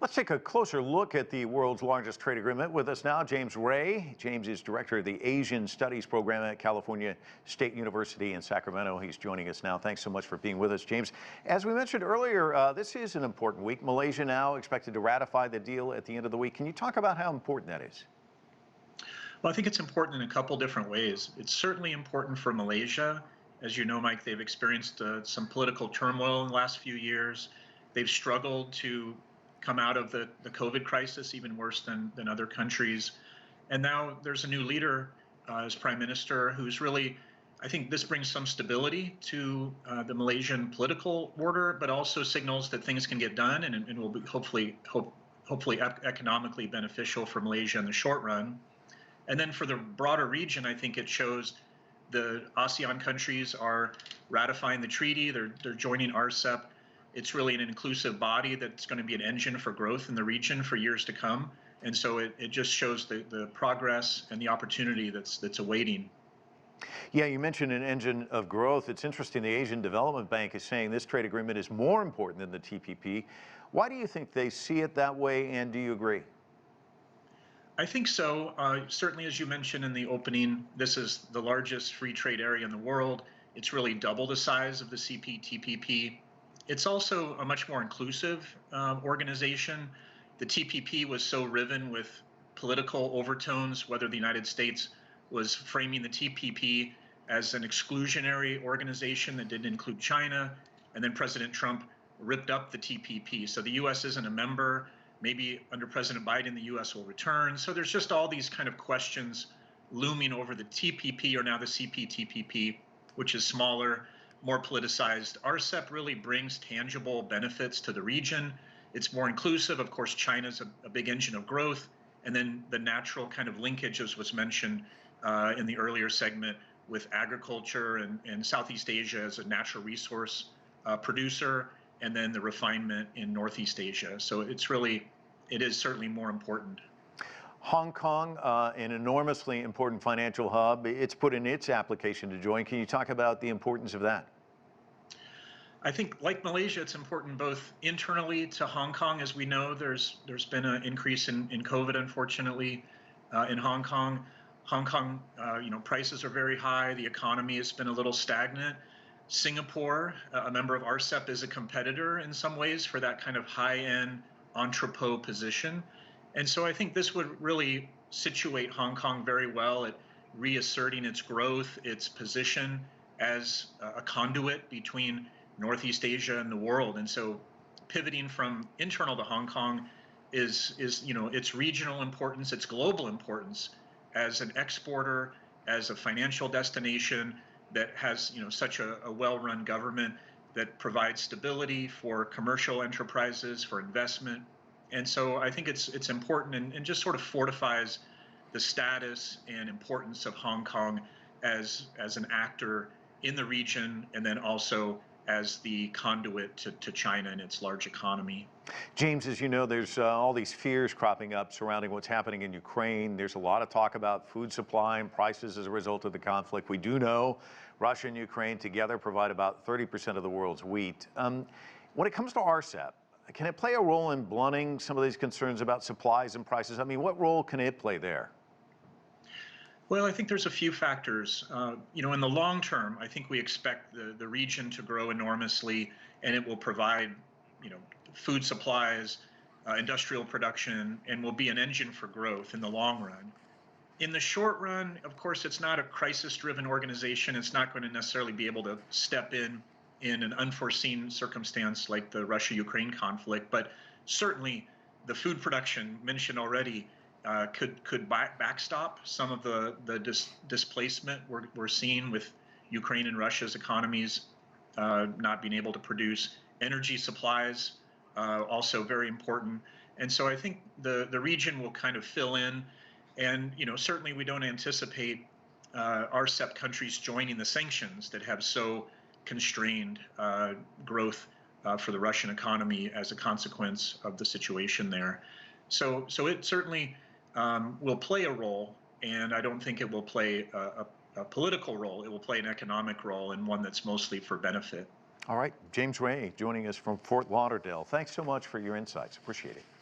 Let's take a closer look at the world's largest trade agreement. With us now, James Rae. James is director of the Asian Studies program at California State University in Sacramento. He's joining us now. Thanks so much for being with us, James. As we mentioned earlier, this is an important week. Malaysia now expected to ratify the deal at the end of the week. Can you talk about how important that is? Well, I think it's important in a couple different ways. It's certainly important for Malaysia. As you know, Mike, they've experienced some political turmoil in the last few years. They've struggled to come out of the COVID crisis even worse than other countries. And now there's a new leader as prime minister who's really, I think this brings some stability to the Malaysian political order, but also signals that things can get done and will be hopefully economically beneficial for Malaysia in the short run. And then for the broader region, I think it shows the ASEAN countries are ratifying the treaty. They're joining RCEP. It's really an inclusive body that's going to be an engine for growth in the region for years to come. And so it just shows the progress and the opportunity that's awaiting. Yeah, you mentioned an engine of growth. It's interesting, the Asian Development Bank is saying this trade agreement is more important than the TPP. Why do you think they see it that way, and do you agree? I think so. Certainly, as you mentioned in the opening, this is the largest free trade area in the world. It's really double the size of the CPTPP. It's also a much more inclusive organization. The TPP was so riven with political overtones, whether the United States was framing the TPP as an exclusionary organization that didn't include China, and then President Trump ripped up the TPP. So the U.S. isn't a member. Maybe under President Biden, the U.S. will return. So there's just all these kind of questions looming over the TPP, or now the CPTPP, which is smaller, more politicized. RCEP really brings tangible benefits to the region. It's more inclusive. Of course, China's a big engine of growth. And then the natural kind of linkage, as was mentioned in the earlier segment, with agriculture and Southeast Asia as a natural resource producer, and then the refinement in Northeast Asia. So it is certainly more important. Hong Kong, an enormously important financial hub, it's put in its application to join. Can you talk about the importance of that? I think, like Malaysia, it's important both internally to Hong Kong. As we know, there's been an increase in COVID, unfortunately, in Hong Kong. Hong Kong, prices are very high. The economy has been a little stagnant. Singapore, a member of RCEP, is a competitor in some ways for that kind of high-end entrepot position. And so I think this would really situate Hong Kong very well at reasserting its growth, its position as a conduit between Northeast Asia and the world. And so pivoting from internal to Hong Kong is its regional importance, its global importance as an exporter, as a financial destination that has such a well-run government that provides stability for commercial enterprises, for investment. And so I think it's important and just sort of fortifies the status and importance of Hong Kong as an actor in the region, and then also as the conduit to China and its large economy. James, as you know, there's all these fears cropping up surrounding what's happening in Ukraine. There's a lot of talk about food supply and prices as a result of the conflict. We do know Russia and Ukraine together provide about 30% of the world's wheat. When it comes to RCEP, can it play a role in blunting some of these concerns about supplies and prices? I mean, what role can it play there? Well, I think there's a few factors. In the long term, I think we expect the region to grow enormously, and it will provide, food supplies, industrial production, and will be an engine for growth in the long run. In the short run, of course, it's not a crisis-driven organization. It's not going to necessarily be able to step in an unforeseen circumstance like the Russia-Ukraine conflict, but certainly the food production mentioned already could backstop some of the displacement we're seeing with Ukraine and Russia's economies not being able to produce. Energy supplies also very important. And so I think the region will kind of fill in. And certainly we don't anticipate RCEP countries joining the sanctions that have so constrained growth for the Russian economy as a consequence of the situation there. So it certainly will play a role, and I don't think it will play a political role. It will play an economic role, and one that's mostly for benefit. All right, James Rae joining us from Fort Lauderdale. Thanks so much for your insights. Appreciate it.